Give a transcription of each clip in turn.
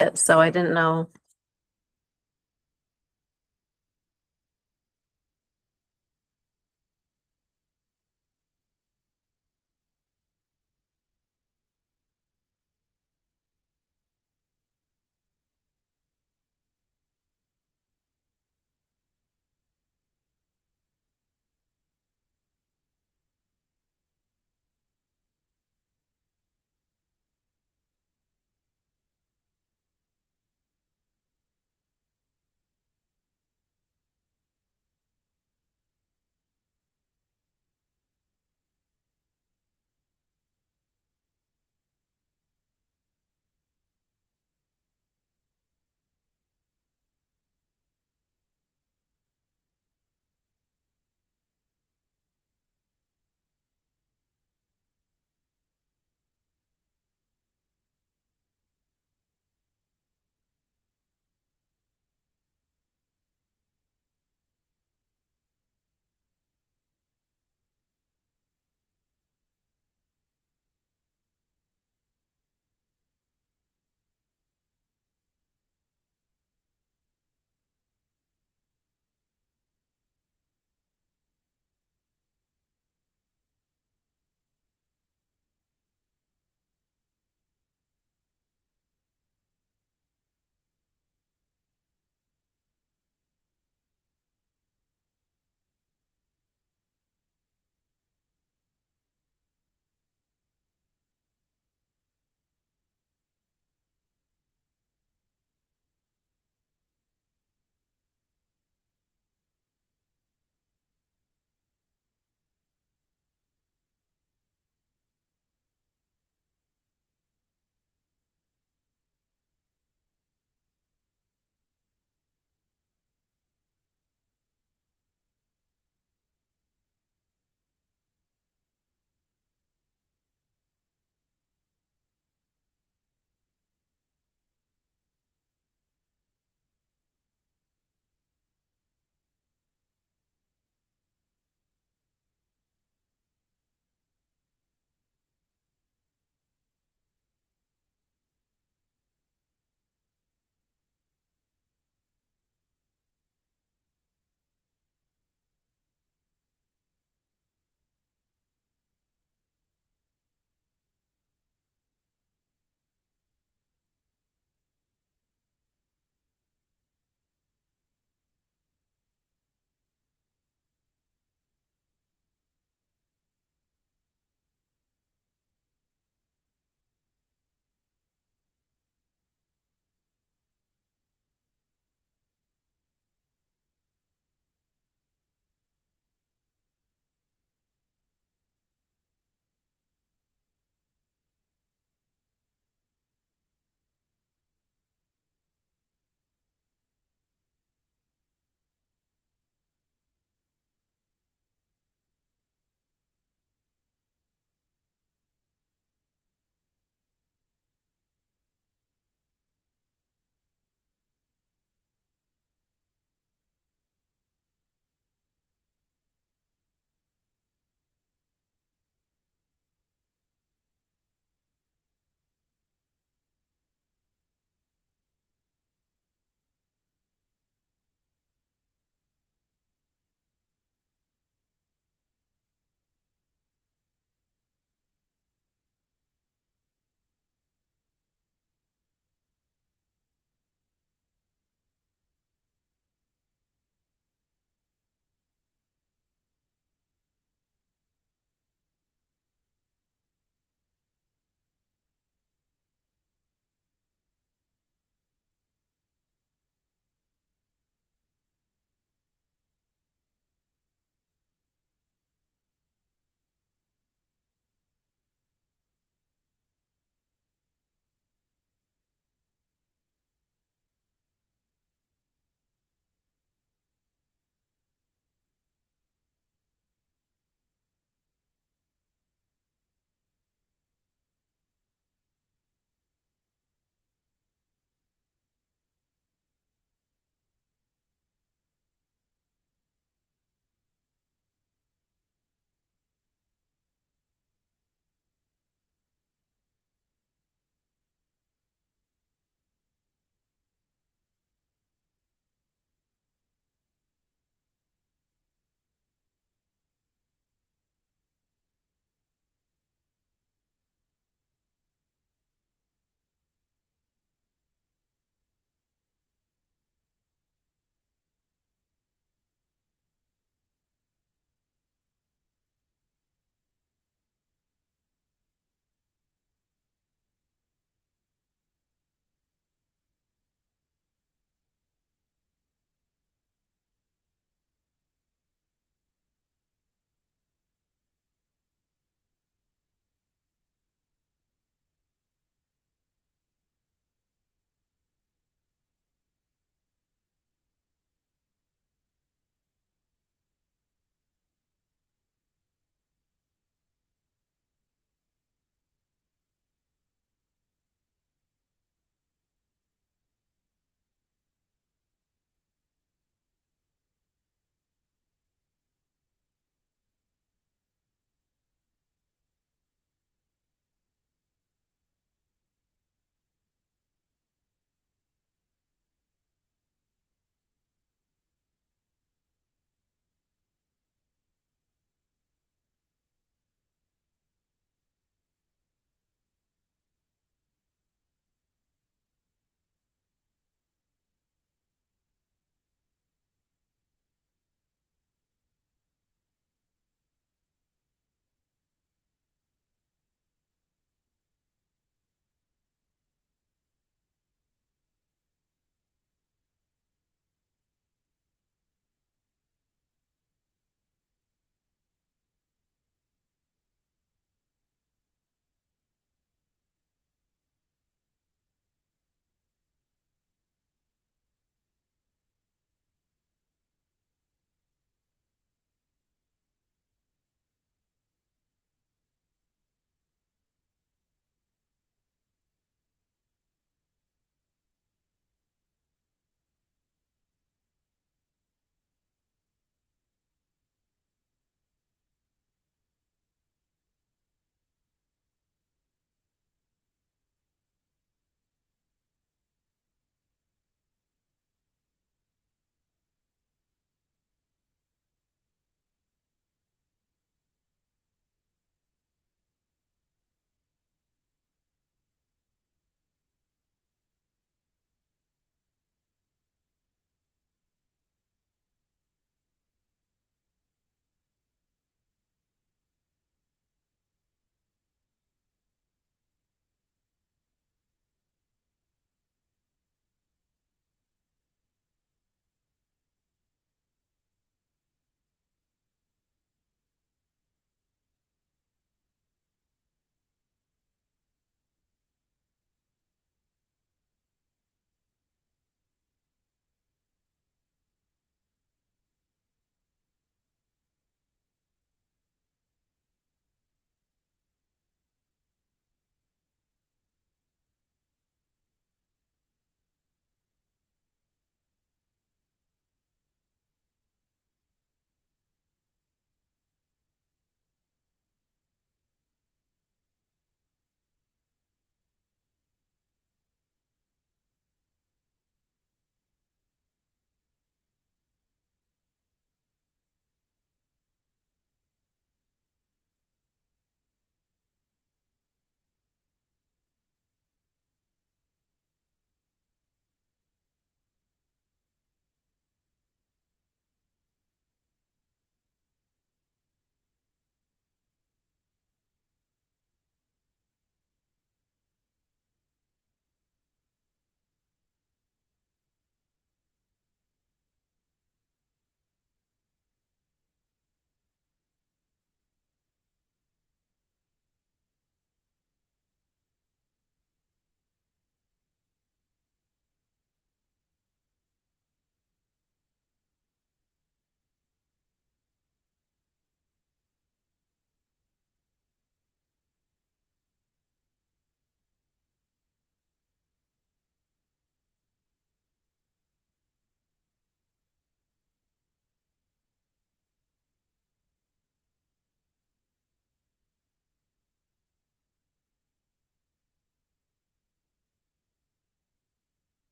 it, so I didn't know.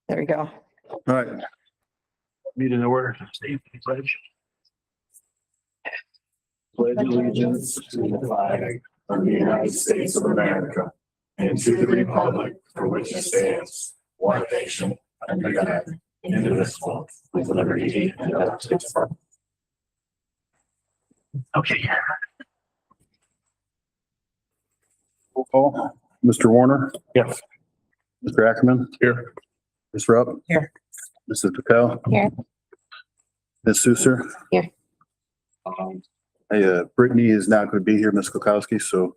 There we go. All right. Meeting in order. Steve, pledge. Pledge allegiance to the flag of the United States of America and to the republic for which it stands, one nation, under God, indivisible, with liberty and justice for all. Okay. Roll call. Mr. Warner? Yes. Mr. Ackerman? Here. Ms. Rupp? Here. Mrs. Patel? Here. Ms. Susser? Here. Hey, Brittany is not going to be here, Ms. Kukowski, so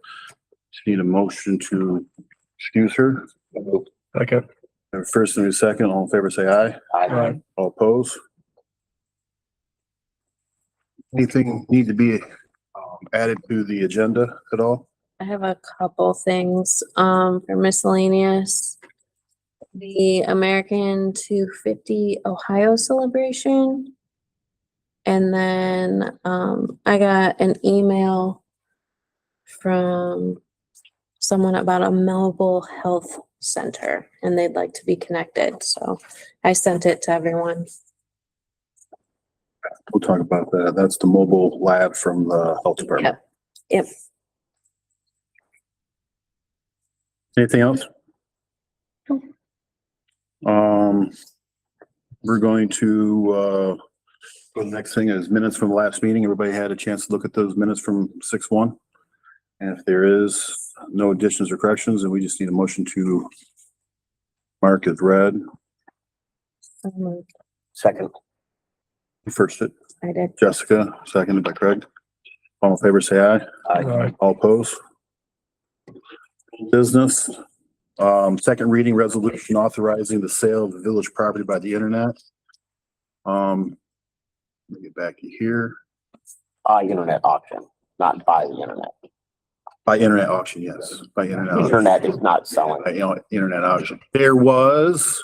just need a motion to excuse her. Okay. First and a second, all in favor, say aye. Aye. All opposed? Anything need to be added to the agenda at all? I have a couple things, for miscellaneous. The American 250 Ohio celebration. And then, I got an email from someone about a mobile health center and they'd like to be connected. So I sent it to everyone. We'll talk about that. That's the mobile lab from the health department. Yep. Anything else? We're going to, go to the next thing is minutes from the last meeting. Everybody had a chance to look at those minutes from 6/1. And if there is no additions or corrections, then we just need a motion to mark as read. Second. You first it, I did. Jessica, seconded by Craig. All in favor, say aye. Aye. All opposed? Business, second reading resolution authorizing the sale of the village property by the internet. Let me get back to here. Internet auction, not by the internet. By internet auction, yes, by internet. auction. Internet is not selling. Internet auction. There was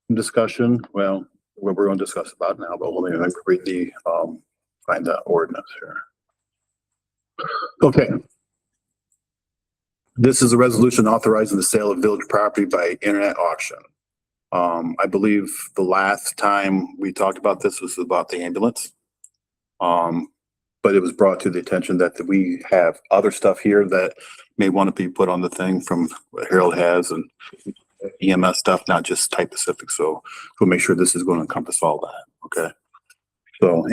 some discussion, well, what we're going to discuss about now, but let me read the, find the ordinance here. Okay. This is a resolution authorizing the sale of village property by internet auction. I believe the last time we talked about this was about the ambulance. But it was brought to the attention that we have other stuff here that may want to be put on the thing from what Harold has and EMS stuff, not just type specific. So we'll make sure this is going to encompass all that. Okay. So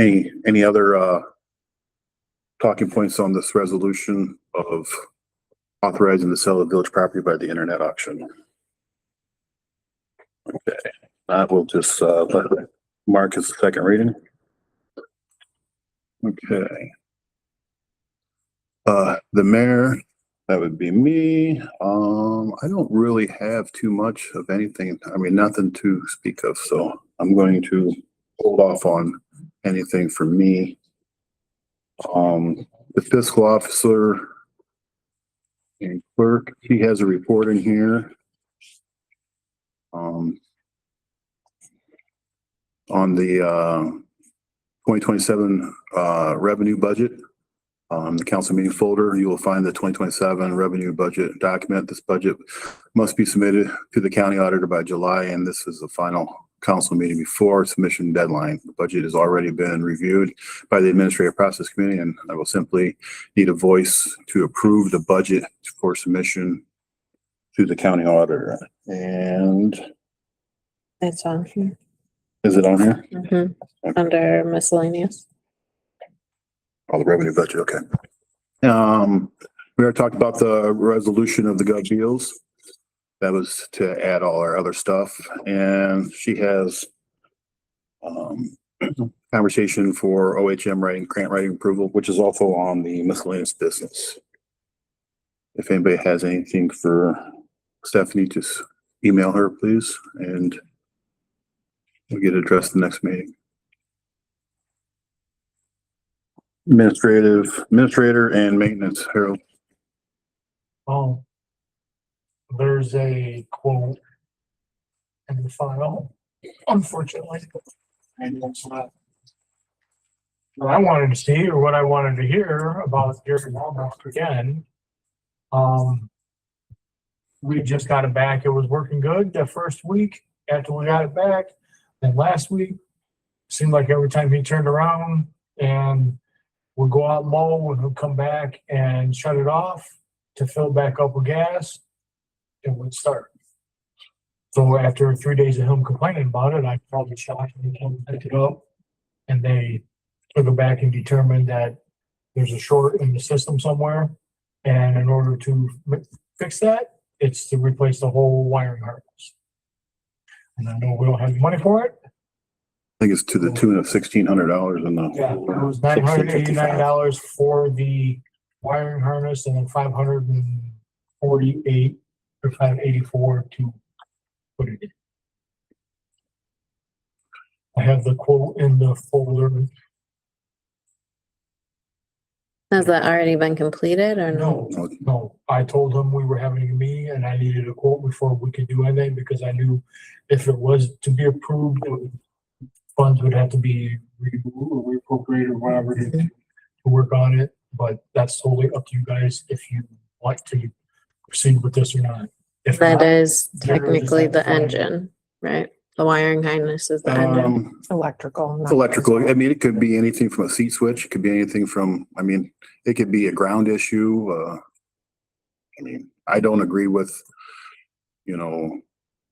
any other, talking points on this resolution of authorizing the sale of village property by the internet auction? Okay, that will just, let it mark as the second reading. Okay. The mayor, that would be me. I don't really have too much of anything. I mean, nothing to speak of, so I'm going to hold off on anything for me. The fiscal officer and clerk, he has a report in here. On the 2027 revenue budget. The council meeting folder, you will find the 2027 revenue budget document. This budget must be submitted to the county auditor by July, and this is the final council meeting before submission deadline. The budget has already been reviewed by the administrative process committee, and I will simply need a voice to approve the budget for submission to the county auditor. And It's on here. is it on here? Mhm. Under miscellaneous. Oh, the revenue budget, okay. We already talked about the resolution of the gov deals. That was to add all our other stuff, and she has conversation for OHM writing, grant writing approval, which is also on the miscellaneous business. If anybody has anything for Stephanie, just email her, please, and we'll get it addressed the next meeting. Administrator and maintenance, Harold. There's a quote in the file, unfortunately. And it's not what I wanted to see or what I wanted to hear about Gary Walbach again. We just got it back. It was working good the first week. after we got it back. Then last week, seemed like every time he turned around and would go out and mow and he'd come back and shut it off to fill back up with gas, it would start. So after 3 days of him complaining about it, I called the shop and he came and picked it up. And they took it back and determined that there's a short in the system somewhere. And in order to fix that, it's to replace the whole wiring harness. And I know we don't have the money for it. I think it's to the tune of $1,600 in the. Yeah, it was $989 for the wiring harness and then 548 or 584 to put it in. I have the quote in the folder. Has that already been completed or no? No, I told him we were having a meeting and I needed a quote before we could do anything because I knew if it was to be approved, funds would have to be reappropriated or whatever to work on it. But that's totally up to you guys if you want to proceed with this or not. If That not, is they're gonna just technically have to the find it. engine, right? The wiring harness is the engine. Electrical. It's electrical. I mean, it could be anything from a seat switch. It could be anything from, I mean, it could be a ground issue. I mean, I don't agree with,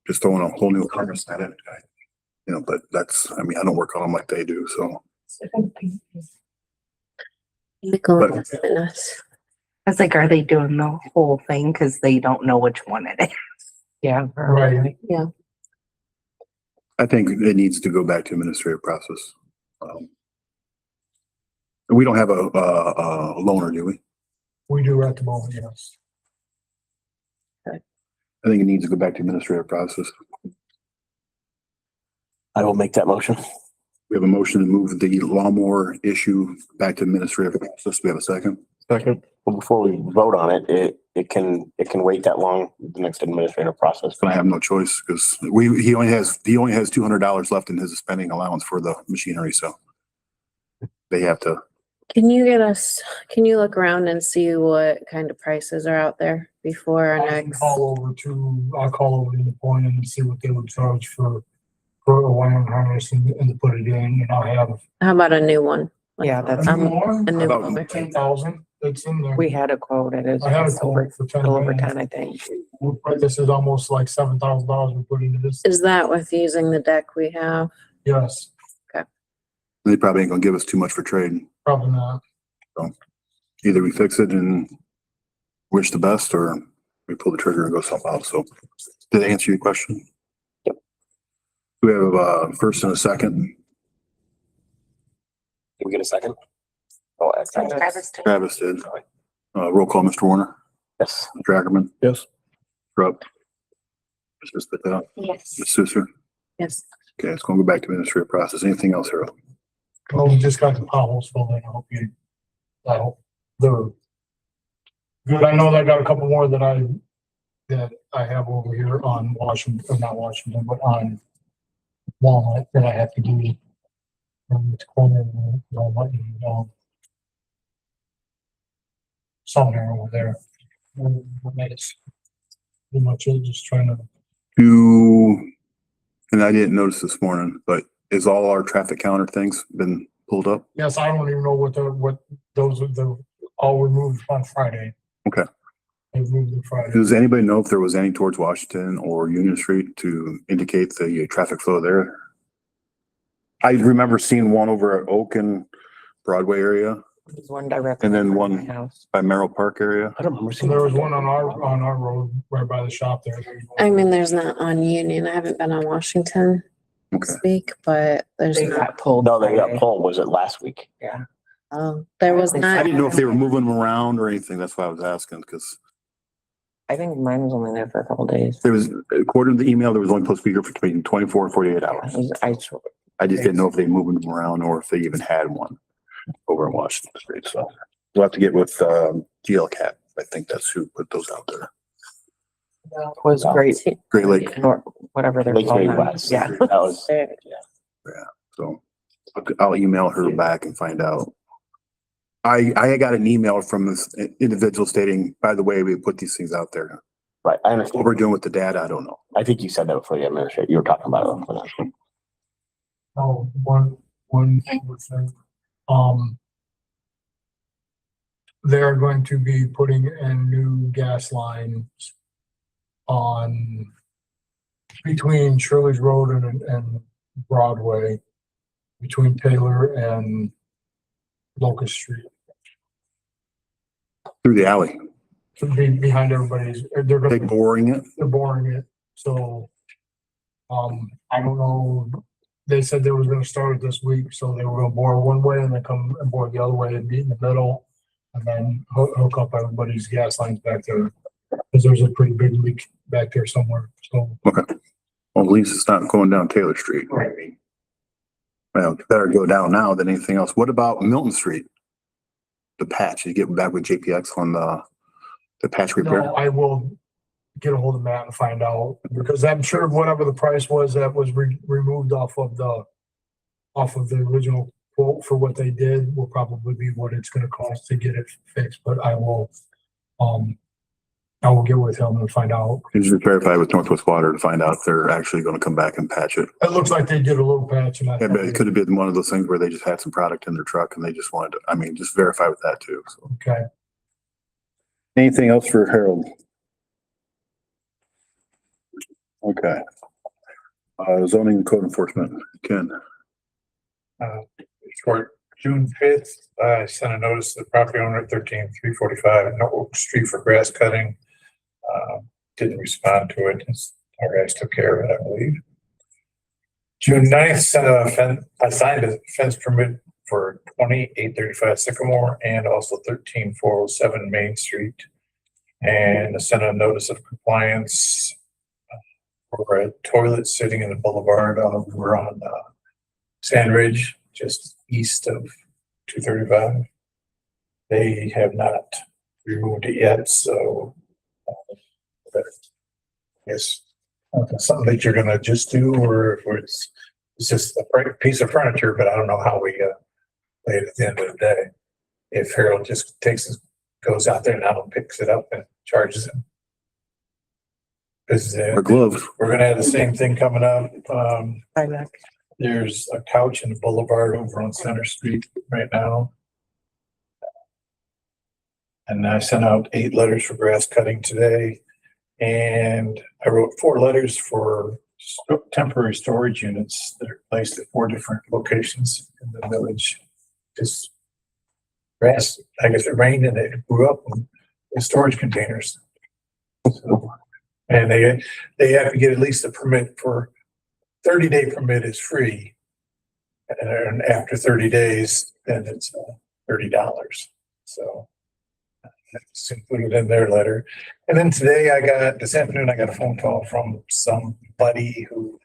just throwing a whole new harness at it. But that's, I mean, I don't work on them like they do, so. Nickel but- and fitness. I was like, are they doing the whole thing? Cause they don't know which one it is. Yeah. Right. Yeah. I think it needs to go back to administrative process. We don't have a loaner, do we? We do at the moment, yes. I think it needs to go back to administrative process. I will make that motion. We have a motion to move the lawnmower issue back to administrative process. We have a second. Second. Well, before we vote on it, it can wait that long, the next administrative process. But I have no choice because he only has $200 left in his spending allowance for the machinery, so they have to. Can you look around and see what kind of prices are out there before our I'll next? call over to the point and see what they would charge for a wiring harness and to put it in, and I'll have. How about a new one? Like, Yeah, that's- a new About mower. 10,000, that's in there. We had a quote. It is I had a over, quote for 10. over 10, I think. This is almost like $7,000 we put into this. Is that with using the deck we have? Yes, They probably ain't gonna give us too much for trade. probably not. Either we fix it and wish the best, or we pull the trigger and go something else. So, did I answer your question? Yep. We have a first and a second. Did we get a second? Oh, excellent. Travis did. Roll call, Mr. Warner, Yes. Mr. Ackerman, Yes. Scrub. Mr. Spital, Yes. Ms. Susser. Yes. Okay, it's gonna go back to administrative process. Anything else, Harold? Well, we just got the potholes filled in. I hope they're good. I know that I got a couple more that I have over here on Washington, or not Washington, but on Walnut that I have to do. From the corner of Walnut and, somewhere over there. That's pretty much it, just trying to. And I didn't notice this morning, but is all our traffic counter things been pulled up? Yes, I don't even know what those are, they're all removed on Friday. Okay. They moved them Friday. Does anybody know if there was any towards Washington or Union Street to indicate the traffic flow there? I remember seeing one over at Oak and Broadway area There's one directly. And then in front one- of my house. by Merrill Park area. I don't remember So seeing. there was one on our road right by the shop there. I mean, there's not on Union. I haven't been on Washington Okay. this week, but there's They not. got pulled. No, they got Friday. pulled. Was it last week? Yeah. Oh, there was I not. I didn't know if they were moving them around or anything. That's why I was asking, because I think mine was only there for a couple days. there was, according to the email, there was only supposed to be here for between 24 and 48 hours. I just didn't know if they moved them around or if they even had one over in Washington Street. So we'll have to get with GLCAT. I think that's who put those out there. Was great, Great Lake. or whatever they're Lake called. Mary now. West. Yeah. That was, So I'll email her back and find out. I got an email from this individual stating, by the way, we put these things out there. Right, I What understand. we're doing with the data, I don't know. I think you said that before the administrator, you were talking about it. Before. Oh, one more thing. They're going to be putting in new gas lines on between Shirley's Road and Broadway, between Taylor and Locust Street. Through the alley, To be behind everybody's, they're they gonna, boring it. they're boring it, so. I don't know, they said they was gonna start it this week, so they were gonna bore one way and then come and bore the other way and meet in the middle. And then hook up everybody's gas lines back there, cause there's a pretty big leak back there somewhere, so. Well, at least it's not going down Taylor Street. Right. Well, better go down now than anything else. What about Milton Street? The patch, you get back with JPX on the patch repair? No, I will get a hold of Matt and find out, because I'm sure whatever the price was that was removed off of the original quote for what they did will probably be what it's gonna cost to get it fixed, but I will get with him and find out. You just verify with Northwest Water to find out if they're actually gonna come back and patch it. It looks like they did a little patch and I. Yeah, but it could have been one of those things where they just had some product in their truck and they just wanted to, I mean, just verify with that too, so. Okay. Anything else for Harold? Okay. Zoning and code enforcement, Ken. For June 5th, I sent a notice to the property owner at 13345 North Oak Street for grass cutting. Didn't respond to it. Our guys took care of it, I believe. June 9th, I signed a fence permit for 20835 Sycamore and also 13407 Main Street. And I sent a notice of compliance for a toilet sitting in the boulevard over on Sand Ridge, just east of 235. They have not removed it yet, so yes, something that you're gonna just do, or if it's just a piece of furniture, but I don't know how we play it at the end of the day. If Harold just goes out there now and picks it up and charges him. Because Or gloves. we're gonna have the same thing coming up. Bye back. There's a couch in the boulevard over on Center Street right now. And I sent out 8 letters for grass cutting today. And I wrote 4 letters for temporary storage units that are placed at 4 different locations in the village. Just grass, I guess it rained and it grew up in storage containers. So, and they have to get at least a permit for 30-day permit is free. And after 30 days, then it's $30. So that's included in their letter. And then this afternoon, I got a phone call from somebody who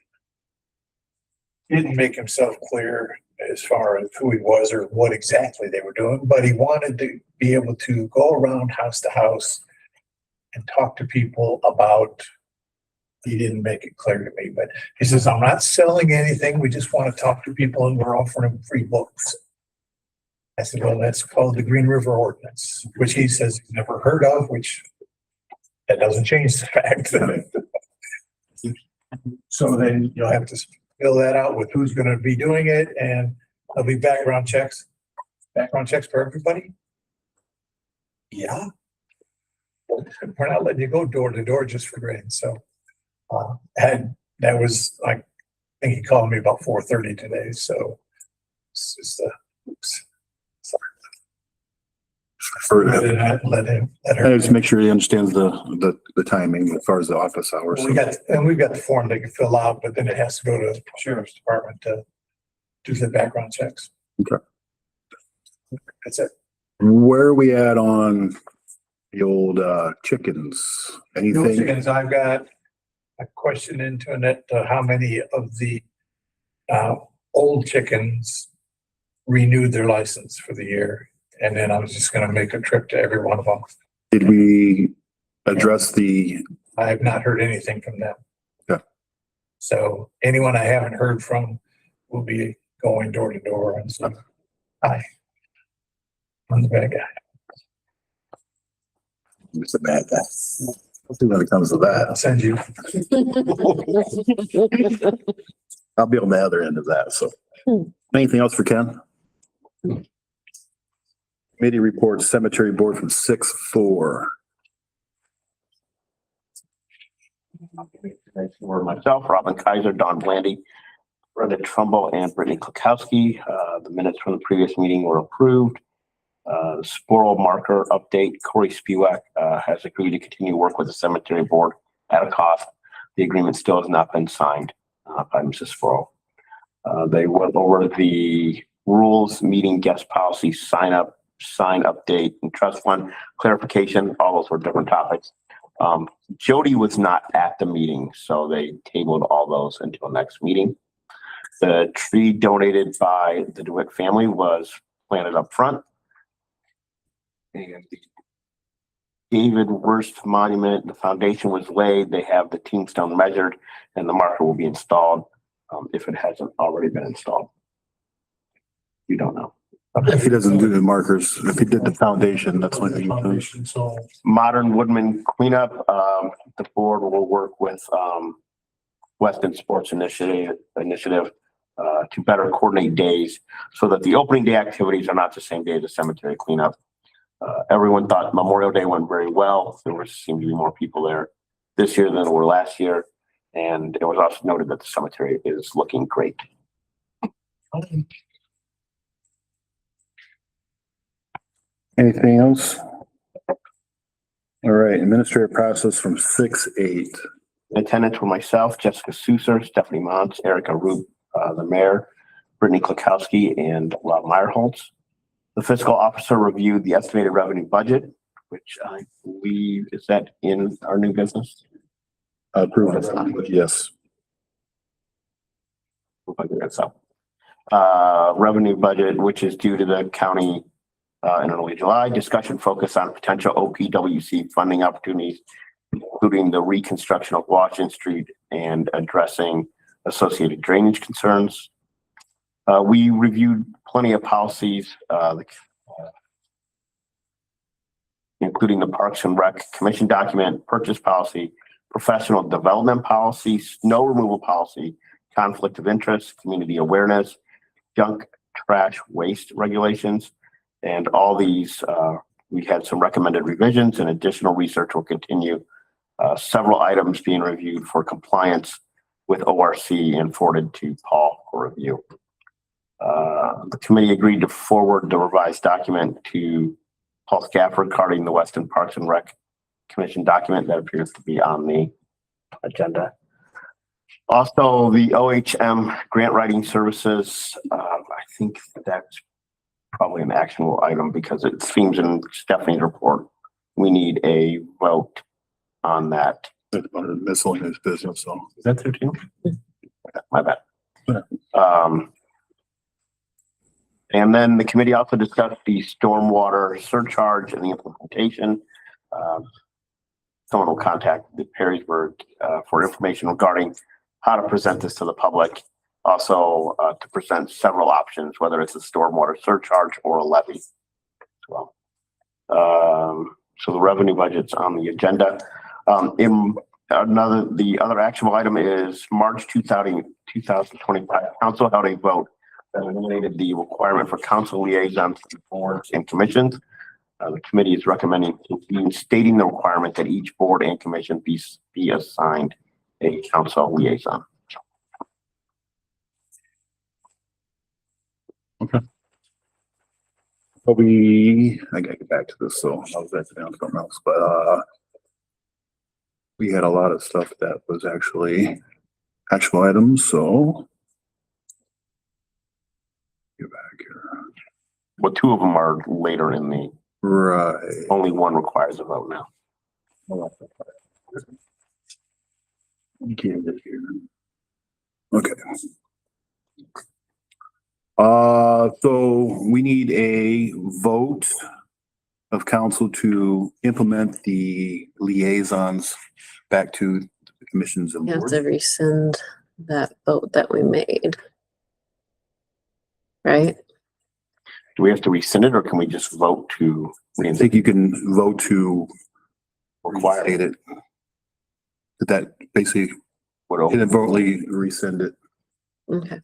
didn't make himself clear as far as who he was or what exactly they were doing, but he wanted to be able to go around house to house and talk to people about, he didn't make it clear to me, but he says, I'm not selling anything. We just want to talk to people and we're offering them free books. I said, well, that's called the Green River Ordinance, which he says he's never heard of, which that doesn't change the fact that. So then you'll have to fill that out with who's going to be doing it, and there'll be background checks for everybody. Yeah. We're not letting you go door to door just for grades. So that was, I think he called me about 4:30 today. So it's just oops. Sorry. Let her. Just make sure he understands the timing as far as the office hours. We've got the form they can fill out, but then it has to go to the sheriff's department to do the background checks. Okay. That's it. Where are we at on the old chickens? Anything? Chickens, I've got a question into it, how many of the old chickens renewed their license for the year? And then I was just gonna make a trip to every one of them. Did we address the, I have not heard anything from them. Yeah. So anyone I haven't heard from will be going door to door and stuff. Hi. I'm the bad guy. it's a bad guy. Let's see when it comes to I'll that. send you. I'll be on the other end of that, so. Anything else for Ken? Committee report, cemetery board from 6-4. For myself, Robin Kaiser, Don Blandy, Brenda Trumbull, and Brittany Klukowski. The minutes from the previous meeting were approved. Sporal marker update, Corey Spewak has agreed to continue work with the cemetery board at a cost. The agreement still has not been signed by Mrs. Sporal. They went over the rules, meeting guest policy, sign update, and trust fund clarification. All those were different topics. Jody was not at the meeting, so they tabled all those until next meeting. The tree donated by the DeWitt family was planted up front. And the David Worst Monument, the foundation was laid. They have the tombstone measured and the marker will be installed if it hasn't already been installed. You don't know. If he doesn't do the markers, if he did the foundation, that's when he. Foundation, so Modern Woodman cleanup, the board will work with Weston Sports Initiative to better coordinate days so that the opening day activities are not the same day as the cemetery cleanup. Everyone thought Memorial Day went very well. Seemed to be more people there this year than there were last year. And it was also noted that the cemetery is looking great. Anything else? All right, administrative process from 6-8. In attendance were myself, Jessica Souser, Stephanie Mons, Erica Root, the mayor, Brittany Klukowski, and Rob Meyerholtz. The fiscal officer reviewed the estimated revenue budget, which I believe is that in our new business. Approved, yes. Revenue budget, which is due to the county in early July. Discussion focused on potential OPWC funding opportunities, including the reconstruction of Washington Street and addressing associated drainage concerns. We reviewed plenty of policies, including the Parks and Rec Commission document, purchase policy, professional development policy, snow removal policy, conflict of interest, community awareness, junk, trash, waste regulations, and all these, we had some recommended revisions and additional research will continue. Several items being reviewed for compliance with ORC and forwarded to Paul for review. The committee agreed to forward the revised document to Paul Scafford regarding the Weston Parks and Rec Commission document that appears to be on the agenda. Also, the OHM grant writing services, I think that's probably an actionable item because it seems in Stephanie's report, we need a vote on that. That's part of the miscellaneous business, so. Is that 13? My bad. And then the committee also discussed the stormwater surcharge and the implementation. Someone will contact the Perrysburg for information regarding how to present this to the public. Also to present several options, whether it's a stormwater surcharge or a levy as well. So the revenue budget's on the agenda. The other actionable item is March 2025. Council held a vote that eliminated the requirement for council liaisons to boards and commissions. The committee is recommending stating the requirement that each board and commission be assigned a council liaison. Okay. But I gotta get back to this, so I was actually on something else, but we had a lot of stuff that was actually actual items, so. Get back here. Well, two of them are later in the, Right. only one requires a vote now. Get it here. Okay. So we need a vote of council to implement the liaisons back to the commissions and You have boards. to rescind that vote that we made. Right? Do we have to rescind it or can we just vote to I think you can vote to require reinstate it. That basically Would inadvertently rescind it. Okay.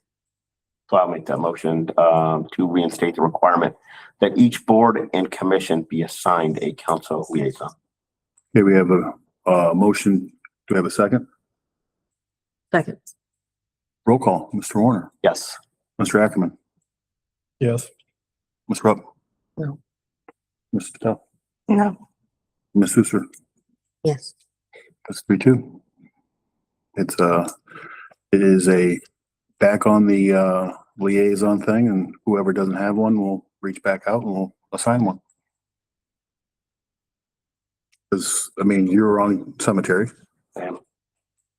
So I'll make that motion to reinstate the requirement that each board and commission be assigned a council liaison. Okay, we have a motion. Do we have a second? Second. Roll call. Mr. Warner, Yes. Mr. Ackerman, Yes. Ms. Rupp. No. Mr. Patel, No, Ms. Husser. Yes. That's 3-2. It's it is a back on the liaison thing, and whoever doesn't have one will reach back out and we'll assign one. Cause I mean, you're on cemetery. And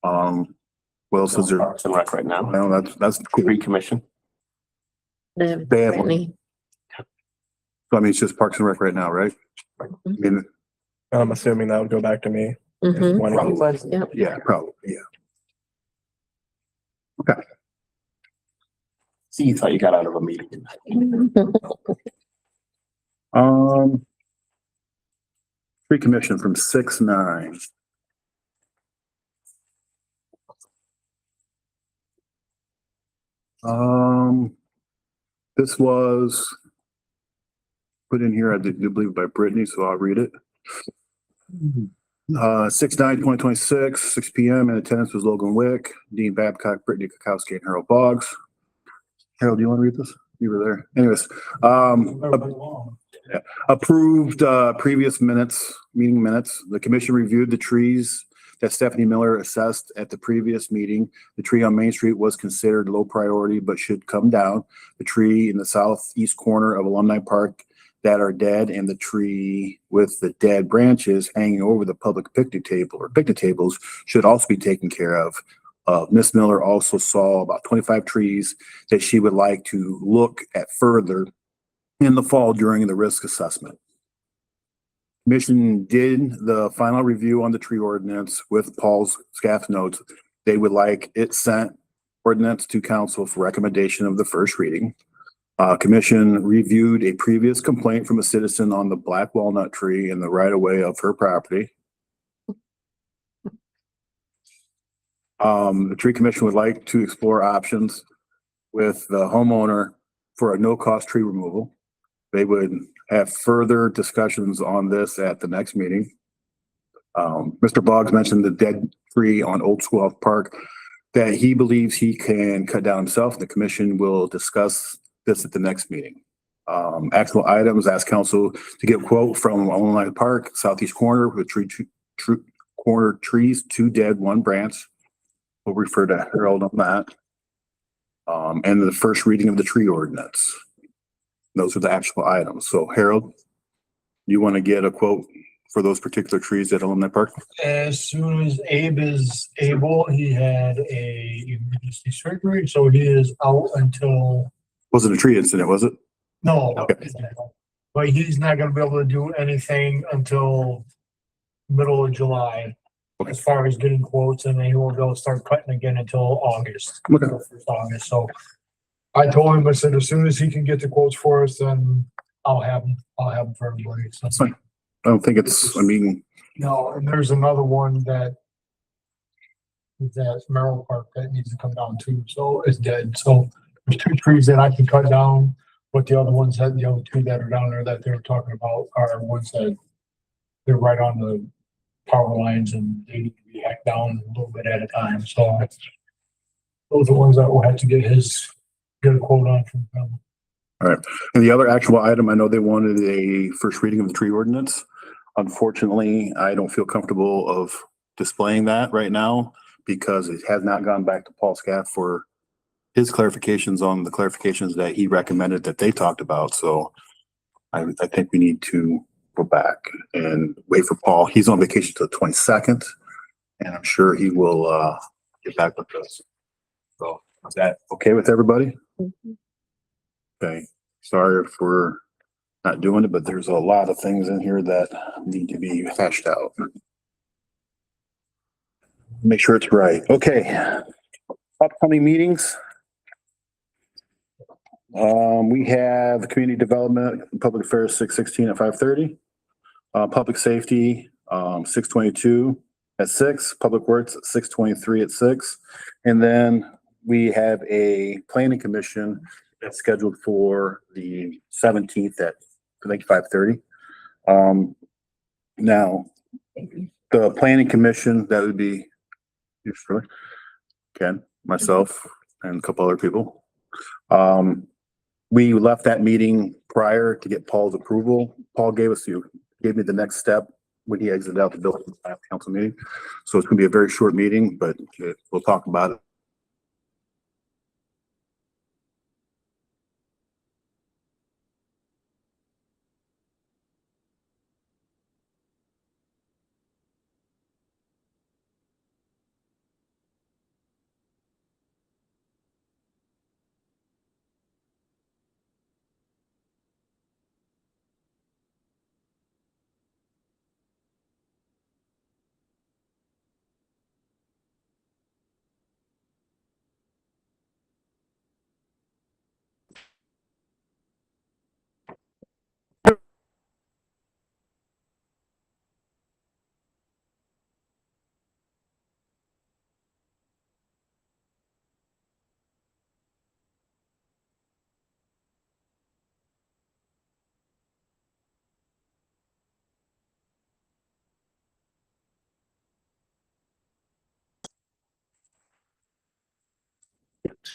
What else is there? Parks and Rec right now. Well, that's cool. Tree Commission. They have one. Brittany. So I mean, it's just Parks and Rec right now, right? I mean, I'm assuming that would go back to me. Mhm. When it was- Yep. yeah, probably, yeah. See, you thought you got out of a meeting. Tree Commission from 6-9. This was put in here, I do believe by Brittany, so I'll read it. 6/9/2026, 6 PM, in attendance was Logan Wick, Dean Babcock, Brittany Kukowski, and Harold Boggs. Harold, do you want to read this? You were there. Anyways, approved previous meeting minutes. The commission reviewed the trees that Stephanie Miller assessed at the previous meeting. The tree on Main Street was considered low priority, but should come down. The tree in the southeast corner of Alumni Park that are dead, and the tree with the dead branches hanging over the public picnic table or picnic tables should also be taken care of. Miss Miller also saw about 25 trees that she would like to look at further in the fall during the risk assessment. Commission did the final review on the tree ordinance with Paul's staff notes. They would like it sent ordinance to council for recommendation of the first reading. Commission reviewed a previous complaint from a citizen on the black walnut tree in the right of way of her property. The tree commission would like to explore options with the homeowner for a no-cost tree removal. They would have further discussions on this at the next meeting. Mr. Boggs mentioned the dead tree on Old Schoolhouse Park that he believes he can cut down himself. The commission will discuss this at the next meeting. Actual items, ask council to get a quote from Alumni Park, southeast corner with corner trees, 2 dead, 1 branch. We'll refer to Harold on that. And the first reading of the tree ordinance. Those are the actual items. So Harold, you want to get a quote for those particular trees at Alumni Park? As soon as Abe is able, he had a emergency surgery, so he is out until, Wasn't a tree incident, was it? no. Okay. But he's not gonna be able to do anything until middle of July. Okay. As far as getting quotes, and then he won't be able to start cutting again until August. Okay. First August, so I told him, I said, as soon as he can get the quotes for us, then I'll have them for everybody. So That's fine. I don't think it's, I mean, no, and there's another one that Merrill Park that needs to come down too, so it's dead. So there's 2 trees that I can cut down, but the other ones that, the other 2 that are down there that they were talking about are ones that they're right on the power lines and they need to be hacked down a little bit at a time. So those are ones that we'll have to get a quote on from them. and the other actual item, I know they wanted a first reading of the tree ordinance. Unfortunately, I don't feel comfortable of displaying that right now because it has not gone back to Paul Scaff for his clarifications on the clarifications that he recommended that they talked about. So I think we need to go back and wait for Paul. He's on vacation till the 22nd, and I'm sure he will get back with us. So is that okay with everybody? Mhm. Okay, sorry for not doing it, but there's a lot of things in here that need to be hashed out. Make sure it's right. Okay. Upcoming meetings. We have community development, public affairs, 6/16 at 5:30. Public safety, 6/22. at 6, Public Works at 6:23 at 6. And then we have a planning commission that's scheduled for the 17th at, I think, 5:30. Now, the planning commission, that would be you, sure, Ken, myself, and a couple other people. We left that meeting prior to get Paul's approval. Paul gave me the next step when he exited out the building at the council meeting. So it's gonna be a very short meeting, but we'll talk about it.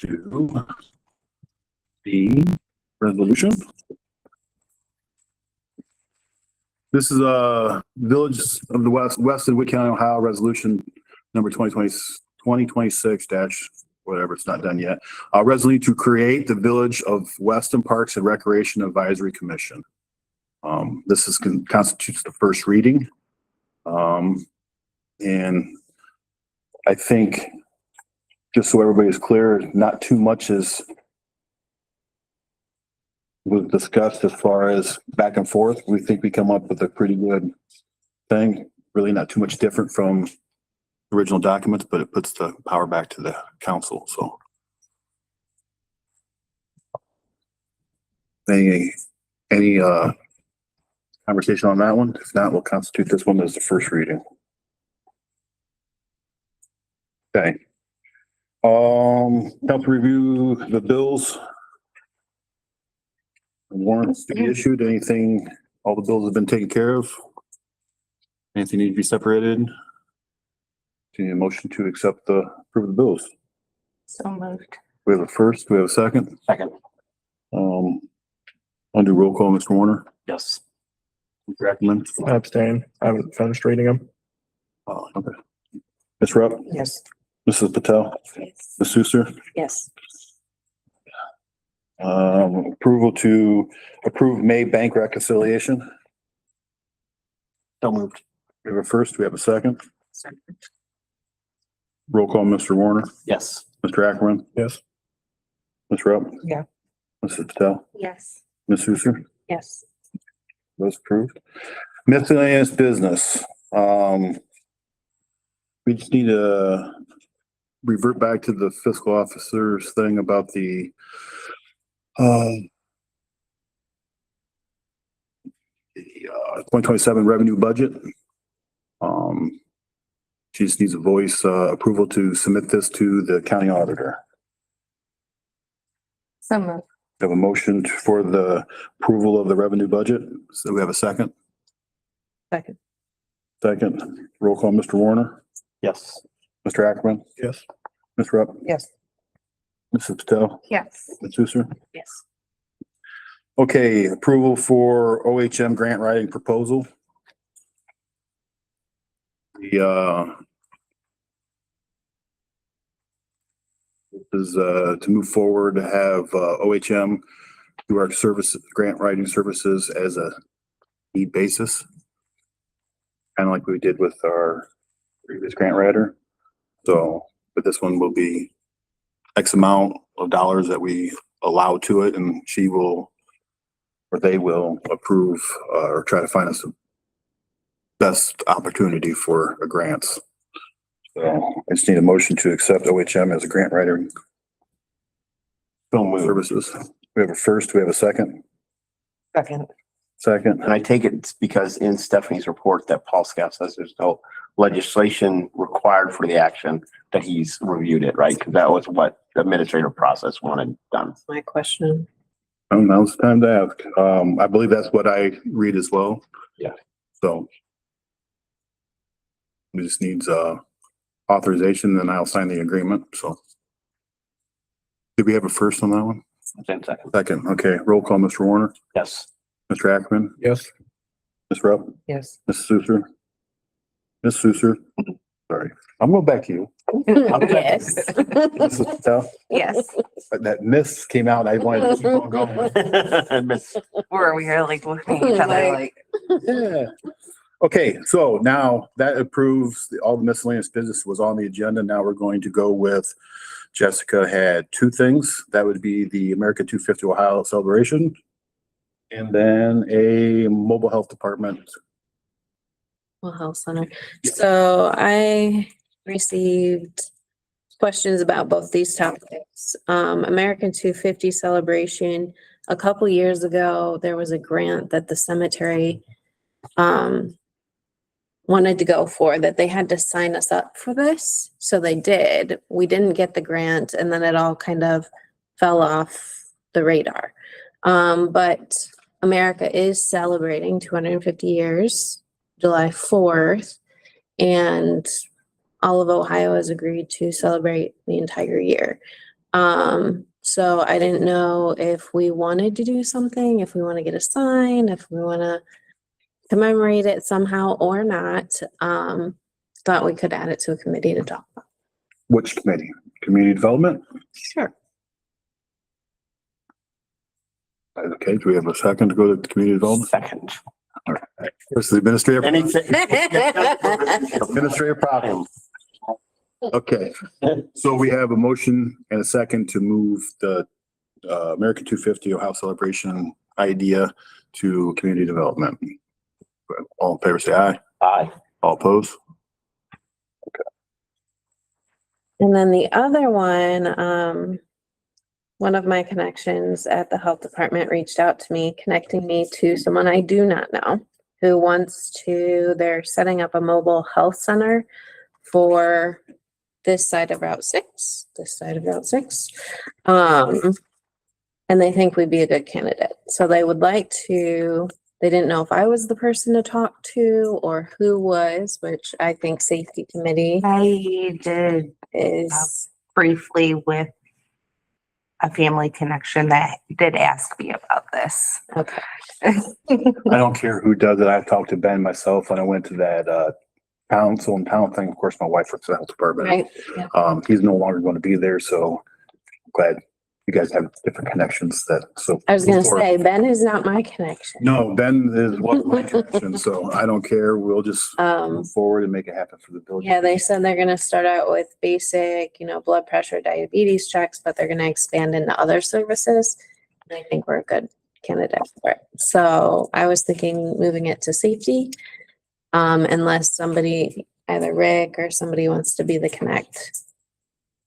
To the resolution. This is a Village of the Weston, Wick County, Ohio, resolution number 2026 dash whatever, it's not done yet. Resolution to create the Village of Weston Parks and Recreation Advisory Commission. This constitutes the first reading. And I think, just so everybody is clear, not too much was discussed as far as back and forth. We think we come up with a pretty good thing. Really not too much different from original documents, but it puts the power back to the council, so. Any conversation on that one? If not, we'll constitute this one as the first reading. Okay. Council review the bills. Warrants to be issued. Anything, all the bills have been taken care of? Anything need to be separated? Do you need a motion to accept approve the bills? So moved. We have a first, we have a second. Second. I'll do roll call, Mr. Warner. Yes. Mr. Ackerman. I abstain. I haven't finished reading them. Oh, okay. Ms. Rupp, Yes. Mrs. Patel, Yes. Ms. Suster. Yes. Approval to approve May bank reconciliation. So moved. We have a first, we have a second. Roll call, Mr. Warner, Yes. Mr. Ackerman, Yes. Ms. Rupp. Yeah. Mrs. Patel, Yes. Ms. Suster. Yes. Those approved. Miscellaneous business. We just need to revert back to the fiscal officer's thing about the 2027 revenue budget. She just needs a voice approval to submit this to the county auditor. So moved. We have a motion for the approval of the revenue budget. So we have a second. Second. Second, roll call, Mr. Warner, Yes. Mr. Ackerman, Yes. Ms. Rupp, Yes. Mrs. Patel, Yes. Ms. Suster. Yes. Okay, approval for OHM grant writing proposal. The is to move forward to have OHM do our grant writing services as a need basis. Kind of like we did with our previous grant writer. So, but this one will be X amount of dollars that we allow to it, and she will, or they will approve or try to find us the best opportunity for grants. So I just need a motion to accept OHM as a grant writer So moved. services. We have a first, we have a second. Second. Second, And I take it it's because in Stephanie's report that Paul Scout says there's no legislation required for the action, that he's reviewed it, right? Because that was what the administrative process wanted done. My question. Now it's time to ask. I believe that's what I read as well. Yeah. So. We just needs, authorization, and I'll sign the agreement, so. Did we have a first on that one? Second. Second, okay, roll call, Mr. Warner, Yes. Mr. Ackerman, Yes. Ms. Rupp, Yes. Ms. Souter. Ms. Souter, sorry, I'm going back to you. Yes. This is tough, Yes. but that miss came out, I wanted to keep on going. Miss- Where we were like looking at each other like, Yeah. Okay, so now that approves all the miscellaneous business was on the agenda. Now we're going to go with Jessica had two things. That would be the America 250 Ohio celebration. And then a mobile health department. Well, Health Center. So I received questions about both these topics. American 250 celebration. A couple years ago, there was a grant that the cemetery wanted to go for, that they had to sign us up for this. So they did. We didn't get the grant, and then it all kind of fell off the radar. But America is celebrating 250 years, July 4th, and all of Ohio has agreed to celebrate the entire year. So I didn't know if we wanted to do something, if we want to get a sign, if we want to commemorate it somehow or not. Thought we could add it to a committee to talk about. Which committee? Community development? Sure. Okay, do we have a second to go to community development? Second. First, the administrative. Anything. Administrative problem. Okay, so we have a motion and a second to move the American 250 Ohio celebration idea to community development. All in favor, say aye. Aye. All opposed? And then the other one of my connections at the health department reached out to me, connecting me to someone I do not know who they're setting up a mobile health center for this side of Route 6. And they think we'd be a good candidate. So they would like to, they didn't know if I was the person to talk to or who was, which I think safety committee I did is. briefly with a family connection that did ask me about this. Okay. I don't care who does it. I've talked to Ben myself when I went to that council and town thing. Of course, my wife works at the health department. Right. He's no longer going to be there, so I'm glad you guys have different connections so. I was gonna before- say, Ben is not my connection. No, Ben is one of my connections, so I don't care. We'll just move forward and make it happen for the village. Yeah, they said they're gonna start out with basic, blood pressure, diabetes checks, but they're gonna expand into other services. And I think we're a good candidate for it. So I was thinking moving it to safety. Unless somebody, either Rick or somebody wants to be the connect.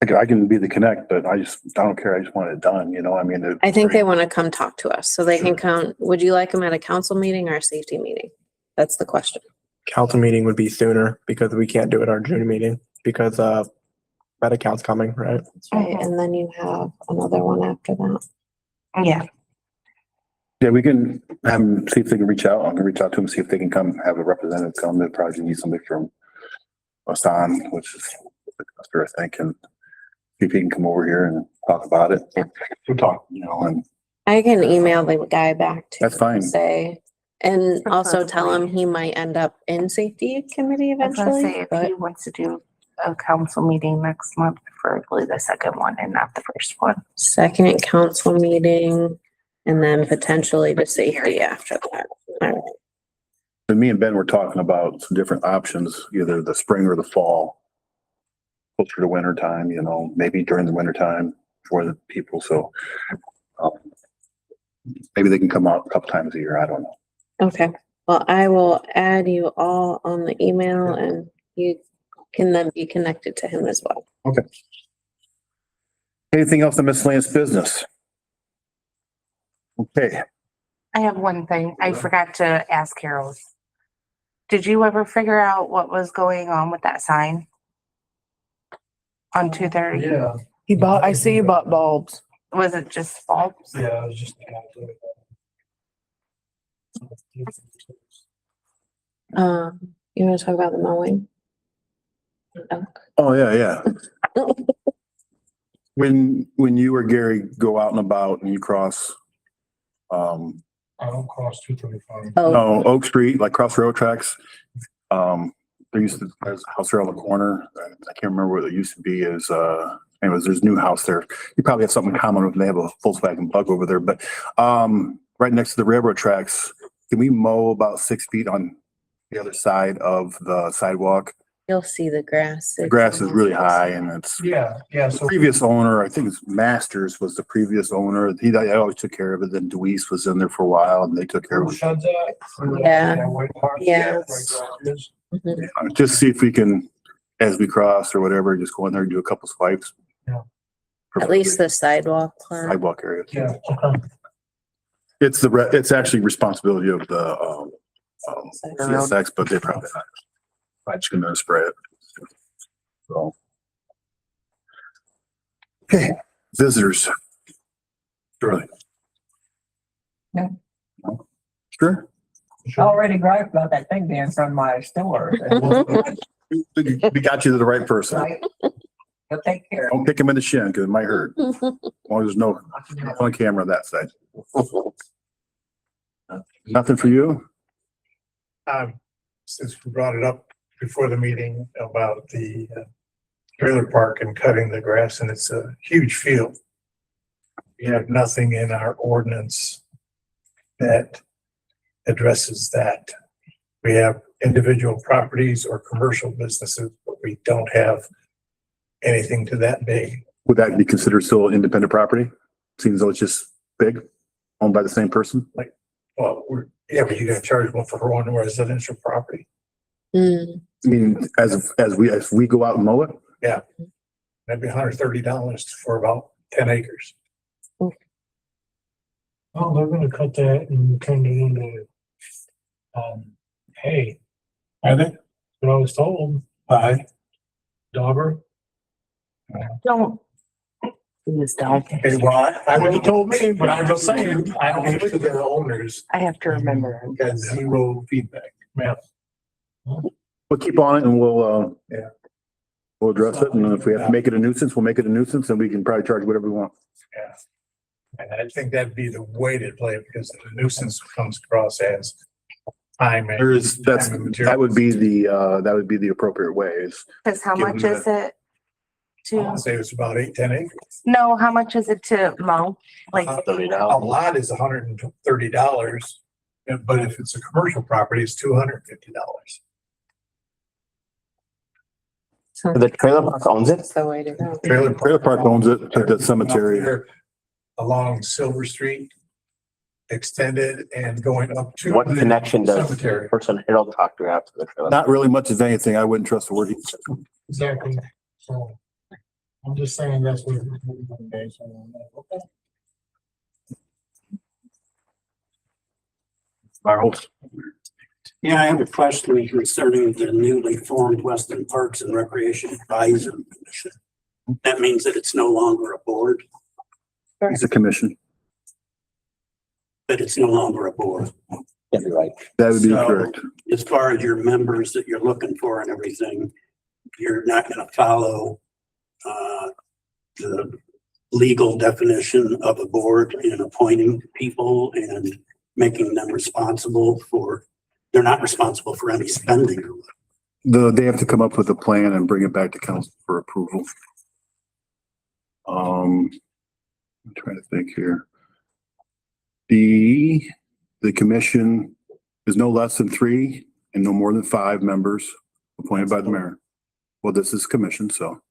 I can be the connect, but I don't care. I just want it done, I mean. I think they wanna come talk to us, so they can come. Would you like them at a council meeting or a safety meeting? That's the question. Council meeting would be sooner because we can't do it our June meeting because Medi-Cal's coming, right? That's right, and then you have another one after that. Yeah, Yeah, we can have them, see if they can reach out. I'm gonna reach out to them, see if they can come, have a representative come. They probably need somebody from Weston, which is, I think, and see if he can come over here and talk about it. Yeah. We'll talk, and I can email the guy back to. That's fine. Say, and also tell him he might end up in safety committee I was gonna say, eventually, if but he wants to do a council meeting next month, preferably the second one and not the first one. second council meeting and then potentially to safety after that. All right. and me and Ben were talking about some different options, either the spring or the fall. Closer to winter time, maybe during the winter time for the people, so. Maybe they can come out a couple times a year, I don't know. Okay, well, I will add you all on the email and you can then be connected to him as well. Okay. Anything else in miscellaneous business? Okay, I have one thing. I forgot to ask Harold Did you ever figure out what was going on with that sign? On 230? Yeah, I see you bought bulbs. Was it just bulbs? yeah, it was just. You wanna talk about the mowing? Oh, yeah, yeah. When you or Gary go out and about and you cross, I don't cross 235. Oh, no, Oak Street, like cross railroad tracks. There's a house there on the corner. I can't remember what it used to be anyways, there's a new house there. You probably have something in common with them. They have a Volkswagen Bug over there, but, right next to the railroad tracks, can we mow about 6 feet on the other side of the sidewalk? you'll see the grass. The grass is really high and it's, Yeah, yeah, the so. previous owner, I think it's Masters was the previous owner. I always took care of it. Then Deweese was in there for a while and they took care of Who it. sheds that? Yeah. White House? Yeah. Right there it is. Mhm. Just see if we can, as we cross or whatever, just go in there and do a couple swipes. Yeah. At least the sidewalk part. Sidewalk area. Yeah, okay. It's actually responsibility of the, CSX, but they probably not. I'm just gonna spray it. So. Okay, visitors. Shirley. No. No? Sure. I already griped about that thing being from my store. We got you to the right person. Right? You'll take care of Don't kick him in the shin because it might hurt. As long as there's no it. on camera that side. Nothing for you? Since we brought it up before the meeting about the trailer park and cutting the grass, and it's a huge field. We have nothing in our ordinance that addresses that. We have individual properties or commercial businesses, but we don't have anything to that big. Would that be considered still independent property? Seems though it's just big, owned by the same person? Well, but you're gonna charge one for one residential property. Mm. I mean, as we go out and mow it, That'd be $130 for about 10 acres. Oh, they're gonna cut that and turn it into, hay. Are they? What I was told, Aye. Dauber. Don't. Please don't. Hey, well, I what you told me, but I'm just saying, I don't think the owners I have to remember. got zero feedback. Yeah. we'll keep on it and we'll Yeah. we'll address it. And if we have to make it a nuisance, we'll make it a nuisance and we can probably charge whatever we want. Yeah. And I think that'd be the way to play it because the nuisance comes across as time. and- That would be the appropriate ways. Cause how Give much them is it I wanna to, say it's about 10 acres. no, how much is it to mow? Like, A lot is $130, but if it's a commercial property, it's $250. The trailer park owns it? That's the way to go. Trailer park owns it, like the cemetery. They're along Silver Street, extended and going up to. What the connection does the Cemetery. person it'll talk to after the trailer? Not really much of anything. I wouldn't trust the word. he said. Exactly. So I'm just saying that's what. Okay. Charles? Yeah, I have a question concerning the newly formed Weston Parks and Recreation Advisory Commission. That means that it's no longer a board, It's a commission. but it's no longer a board. Yeah, you're right. That would be So, correct. As far as your members that you're looking for and everything, you're not gonna follow the legal definition of a board in appointing people and making them responsible for, they're not responsible for any spending. They have to come up with a plan and bring it back to council for approval. I'm trying to think here. The commission is no less than 3 and no more than 5 members appointed by the mayor. Well, this is commission, so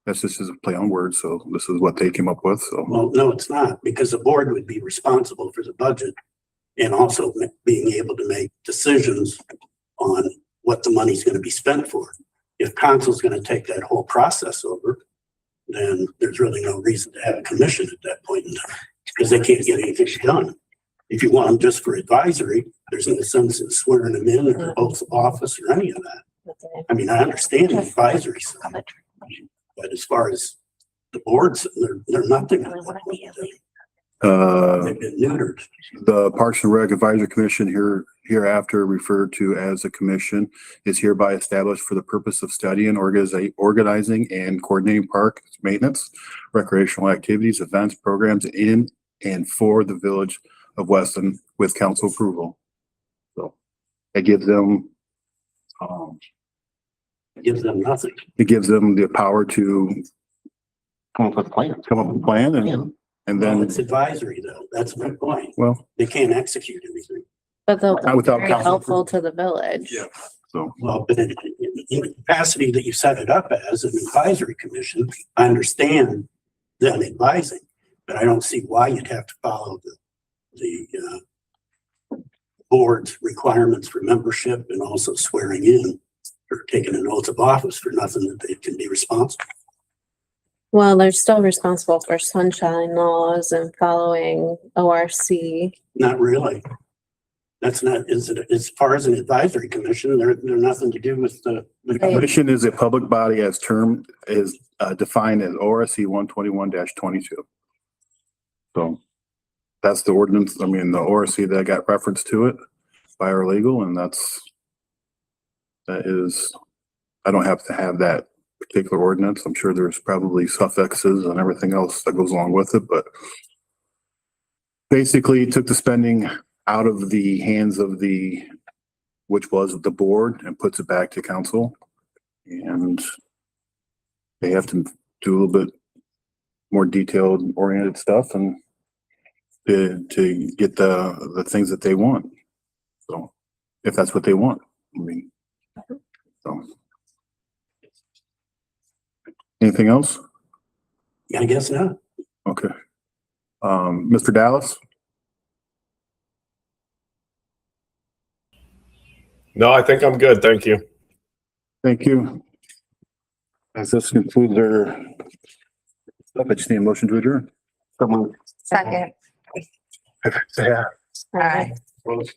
that's just a play on words. So this is what they came up with. So Well, no, it's not, because the board would be responsible for the budget and also being able to make decisions on what the money's gonna be spent for. If council's gonna take that whole process over, then there's really no reason to have a commission at that point in time, because they can't get anything done. If you want them just for advisory, There's no sense in swearing them in or oath of office or any of that. I mean, I understand the advisory side, but as far as the boards, they're nothing. They've been neutered. The Parks and Rec Advisory Commission hereafter referred to as a commission is hereby established for the purpose of studying, organizing and coordinating park maintenance, recreational activities, events, programs in and for the village of Weston with council approval. So it gives them, It gives them nothing. it gives them the power to Come up with a plan. come up with a plan and Well, then, it's advisory though. That's my point. well, They can't execute anything. But they'll Not without be very council helpful to the village. Yeah. so. Well, but in the capacity that you set it up as an advisory commission, I understand them advising, but I don't see why you'd have to follow the board's requirements for membership and also swearing in or taking an oath of office for nothing that they can be responsible. Well, they're still responsible for sunshine laws and following ORC. Not really. That's not, as far as an advisory commission, they're nothing to do with the The commission is a public body as termed is defined as ORC 121-22. So that's the ordinance. I mean, the ORC that got reference to it by our legal, and that is, I don't have to have that particular ordinance. I'm sure there's probably suffixes and everything else that goes along with it, but basically took the spending out of the hands of which was the board, and puts it back to council. And they have to do a little bit more detailed oriented stuff and to get the things that they want. So if that's what they want, I mean, so. Anything else? I guess not. Okay. Mr. Dallas? No, I think I'm good. Thank you. Thank you. As this concludes our stuff, I just need a motion to adjourn. Someone Second. Yeah. Aye. Opposed?